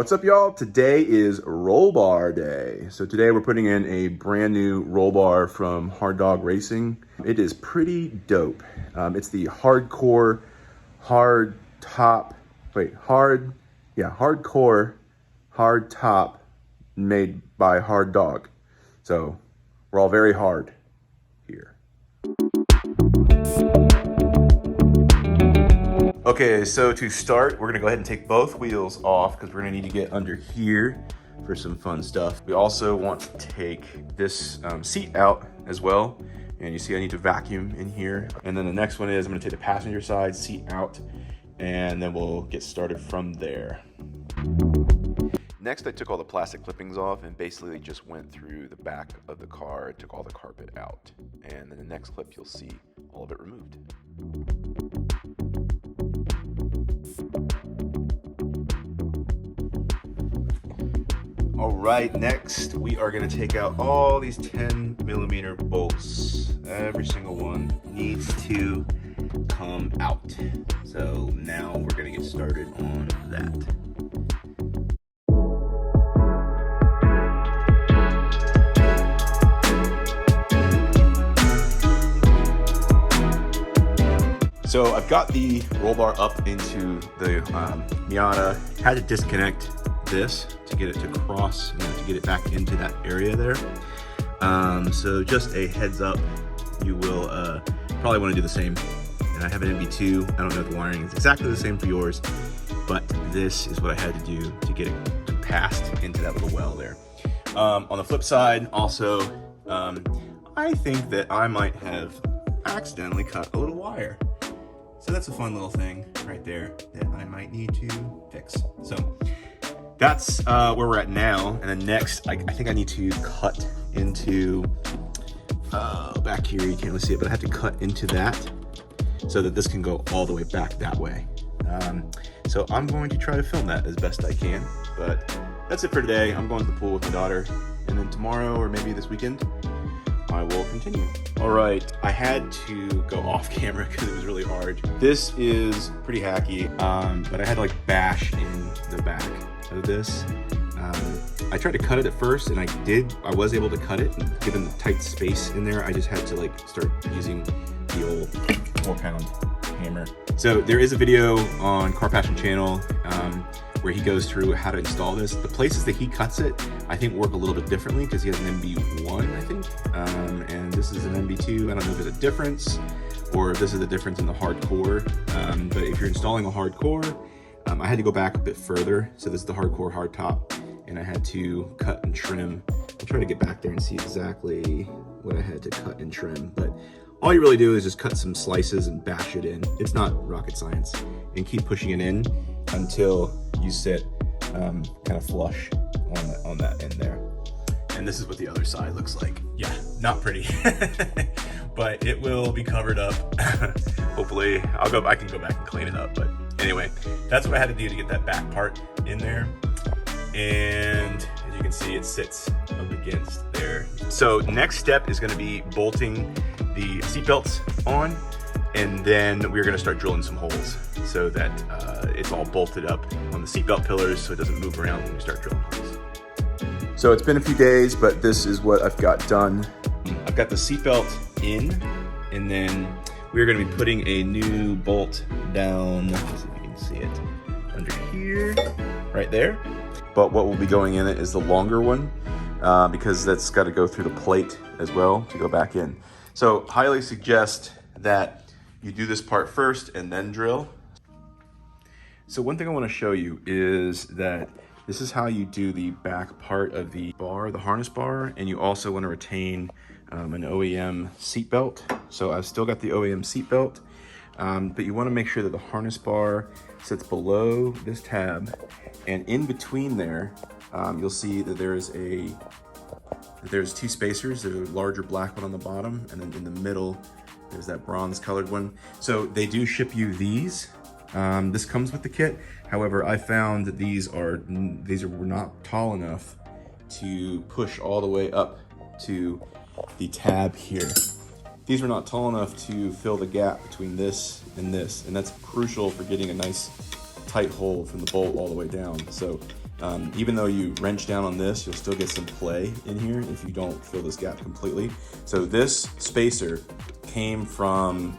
What's up, y'all? Today is Rollbar Day. So today we're putting in a brand new roll bar from Hard Dog Racing. It is pretty dope. It's the hardcore, hardcore, hard top made by Hard Dog. So we're all very hard here. Okay, so to start, we're gonna go ahead and take both wheels off because we're gonna need to get under here for some fun stuff. We also want to take this seat out as well. And you see I need to vacuum in here. And then the next one is I'm gonna take the passenger side seat out and then we'll get started from there. Next, I took all the plastic clippings off and basically just went through the back of the car, took all the carpet out. And then the next clip, you'll see all of it removed. All right, next we are gonna take out all these 10mm bolts. Every single one needs to come out. So now we're gonna get started on that. So I've got the roll bar up into the Miata. Had to disconnect this to get it to cross, to get it back into that area there. So just a heads up, you will probably want to do the same. And I have an NB2. I don't know if the wiring is exactly the same for yours, but this is what I had to do to get it passed into that little well there. On the flip side, also, I think that I might have accidentally cut a little wire. So that's a fun little thing right there that I might need to fix. So that's where we're at now. And then next, I think I need to cut into, back here, you can't really see it, but I have to cut into that so that this can go all the way back that way. So I'm going to try to film that as best I can, but that's it for today. I'm going to the pool with my daughter, and then tomorrow or maybe this weekend, I will continue. All right, I had to go off camera because it was really hard. This is pretty hacky, but I had to like bash in the back of this. I tried to cut it at first, and I was able to cut it, and given the tight space in there, I just had to like start using the old 4-pound hammer. So there is a video on Car Passion channel where he goes through how to install this. The places that he cuts it, I think work a little bit differently because he has an NB1, I think, and this is an NB2. I don't know if there's a difference or if this is the difference in the hardcore, but if you're installing a hardcore, I had to go back a bit further. So this is the hardcore hard top, and I had to cut and trim. I'll try to get back there and see exactly what I had to cut and trim, but all you really do is just cut some slices and bash it in. It's not rocket science, and keep pushing it in until you sit kind of flush on that end there. And this is what the other side looks like. Yeah, not pretty, but it will be covered up. Hopefully, I can go back and clean it up. But anyway, that's what I had to do to get that back part in there. And as you can see, it sits up against there. So next step is gonna be bolting the seatbelts on, and then we're gonna start drilling some holes so that it's all bolted up on the seatbelt pillars so it doesn't move around when we start drilling holes. So it's been a few days, but this is what I've got done. I've got the seatbelt in, and then we're gonna be putting a new bolt down, let's see if you can see it, under here, right there. But what will be going in it is the longer one, because that's gotta go through the plate as well to go back in. So highly suggest that you do this part first and then drill. So one thing I want to show you is that this is how you do the back part of the bar, the harness bar, and you also want to retain an OEM seat belt. So I've still got the OEM seat belt, but you want to make sure that the harness bar sits below this tab, and in between there, you'll see that there's two spacers. There's a larger black one on the bottom, and then in the middle, there's that bronze colored one. So they do ship you these. This comes with the kit. However, I found that these were not tall enough to push all the way up to the tab here. These are not tall enough to fill the gap between this, and that's crucial for getting a nice tight hole from the bolt all the way down. So Even though you wrench down on this, you'll still get some play in here if you don't fill this gap completely. So this spacer came from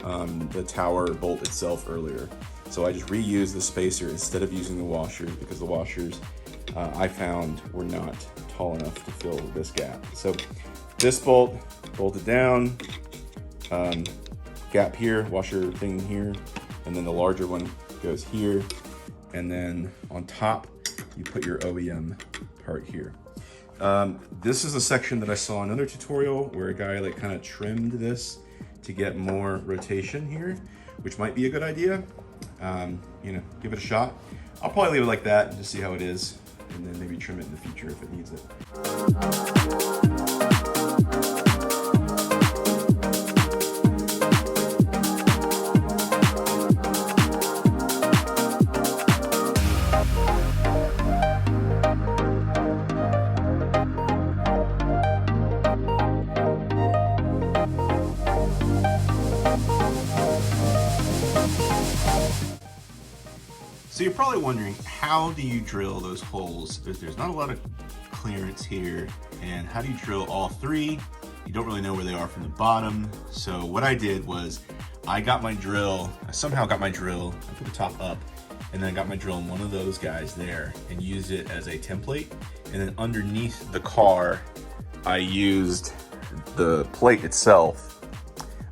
the tower bolt itself earlier. So I just reused the spacer instead of using the washer, because the washers I found were not tall enough to fill this gap. So this bolt bolted down, gap here, washer thing here, and then the larger one goes here, and then on top you put your OEM part here. This is a section that I saw another tutorial where a guy like kind of trimmed this to get more rotation here, which might be a good idea. You know, give it a shot. I'll probably leave it like that and just see how it is, and then maybe trim it in the future if it needs it. So you're probably wondering, how do you drill those holes if there's not a lot of clearance here, and how do you drill all three? You don't really know where they are from the bottom. So what I did was I somehow got my drill, I put the top up, and then I got my drill in one of those guys there and used it as a template. And then underneath the car, I used the plate itself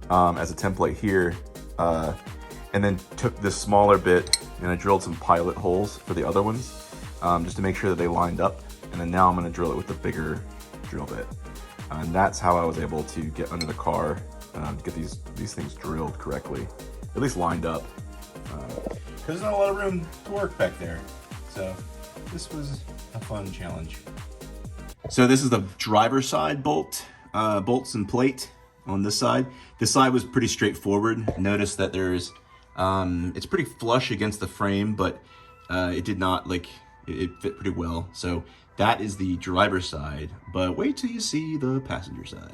as a template here, and then took this smaller bit and I drilled some pilot holes for the other ones, just to make sure that they lined up. And then now I'm gonna drill it with the bigger drill bit. And that's how I was able to get under the car, to get these things drilled correctly, at least lined up. Because there's not a lot of room to work back there. So this was a fun challenge. So this is the driver's side bolts and plate on this side. This side was pretty straightforward. Notice that there's it's pretty flush against the frame, but it did not, it fit pretty well. So that is the driver's side, but wait till you see the passenger side.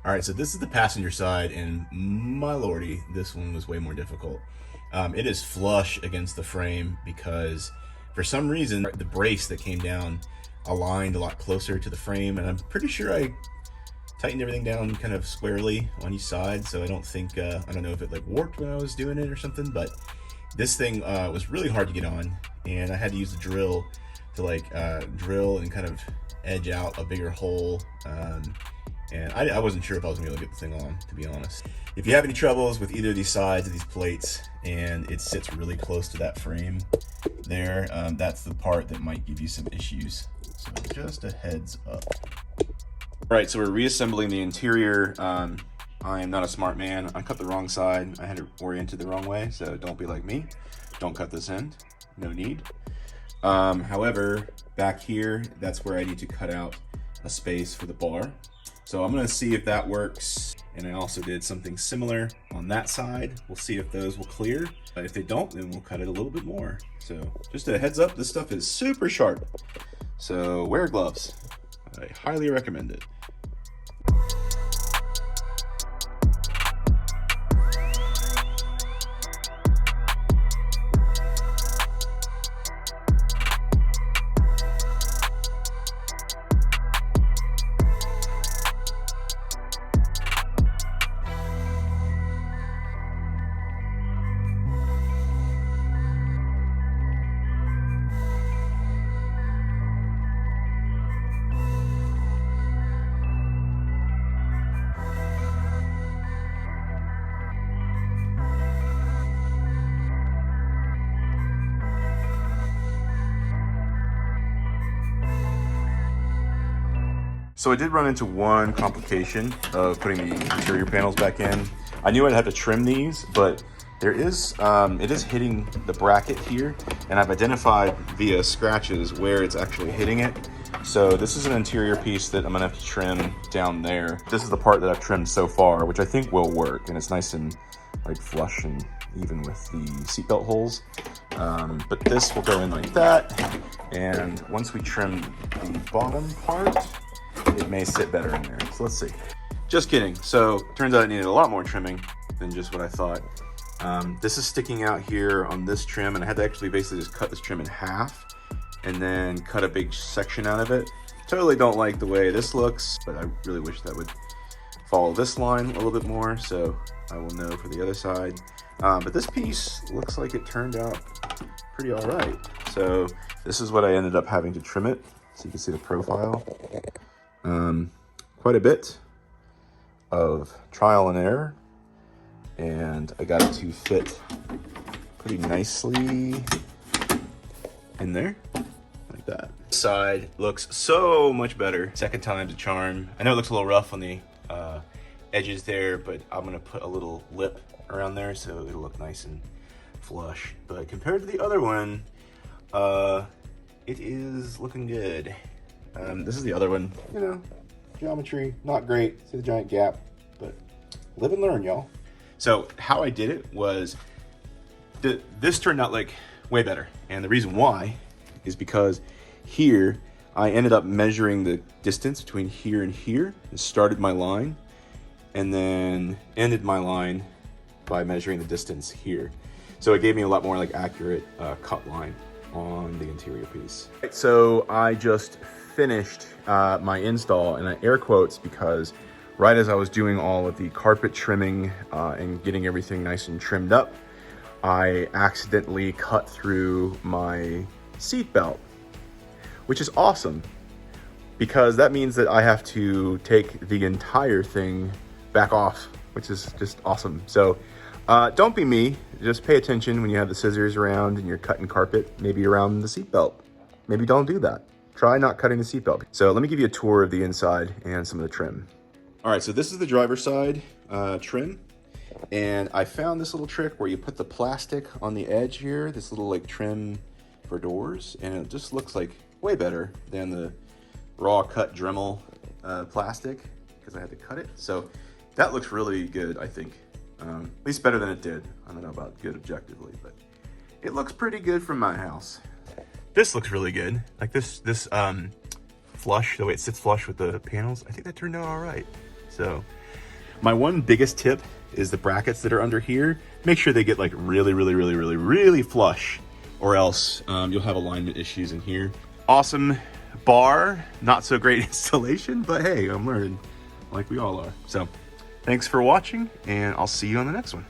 All right, so this is the passenger side, and my lordy, this one was way more difficult. It is flush against the frame because for some reason, the brace that came down aligned a lot closer to the frame, and I'm pretty sure I tightened everything down kind of squarely on each side, so I don't think, I don't know if it like warped when I was doing it or something, but this thing was really hard to get on, and I had to use the drill to drill and kind of edge out a bigger hole, and I wasn't sure if I was gonna be able to get the thing on, to be honest. If you have any troubles with either of these sides of these plates and it sits really close to that frame there, that's the part that might give you some issues, so just a heads up. All right, so we're reassembling the interior. I am not a smart man. I cut the wrong side. I had it oriented the wrong way, so don't be like me. Don't cut this end, no need. However, back here, that's where I need to cut out a space for the bar. So I'm gonna see if that works. And I also did something similar on that side. We'll see if those will clear. If they don't, then we'll cut it a little bit more. So just a heads up, this stuff is super sharp. So wear gloves. I highly recommend it. So I did run into one complication of putting the interior panels back in. I knew I'd have to trim these, but there is, it is hitting the bracket here, and I've identified via scratches where it's actually hitting it. So this is an interior piece that I'm gonna have to trim down there. This is the part that I've trimmed so far, which I think will work, and it's nice and like flush and even with the seatbelt holes. But this will go in like that, and once we trim the bottom part, it may sit better in there. So let's see. Just kidding. So turns out it needed a lot more trimming than just what I thought. This is sticking out here on this trim, and I had to actually basically just cut this trim in half and then cut a big section out of it. Totally don't like the way this looks, but I really wish that would follow this line a little bit more, so I will know for the other side. But this piece looks like it turned out pretty all right. So this is what I ended up having to trim it, so you can see the profile. Quite a bit of trial and error, and I got it to fit pretty nicely in there, like that. Side looks so much better. Second time's a charm. I know it looks a little rough on the edges there, but I'm gonna put a little lip around there so it'll look nice and flush. But compared to the other one, it is looking good. This is the other one, you know, geometry, not great. See the giant gap, but live and learn, y'all. So how I did it was, this turned out like way better. And the reason why is because here, I ended up measuring the distance between here and here, and started my line, and then ended my line by measuring the distance here. So it gave me a lot more like accurate cut line on the interior piece. So I just finished my install, and I air quotes because right as I was doing all of the carpet trimming and getting everything nice and trimmed up, I accidentally cut through my seat belt, which is awesome because that means that I have to take the entire thing back off, which is just awesome. So don't be me, just pay attention when you have the scissors around and you're cutting carpet, maybe around the seat belt. Maybe don't do that. Try not cutting the seat belt. So let me give you a tour of the inside and some of the trim. All right, so this is the driver's side trim. And I found this little trick where you put the plastic on the edge here, this little like trim for doors, and it just looks like way better than the raw cut Dremel plastic, because I had to cut it. So that looks really good, I think. At least better than it did. I don't know about good objectively, but it looks pretty good from my house. This looks really good. Like this flush, the way it sits flush with the panels, I think that turned out all right. So my one biggest tip is the brackets that are under here. Make sure they get like really flush, or else you'll have alignment issues in here. Awesome bar, not so great installation, but hey, I'm learning like we all are. So thanks for watching, and I'll see you on the next one.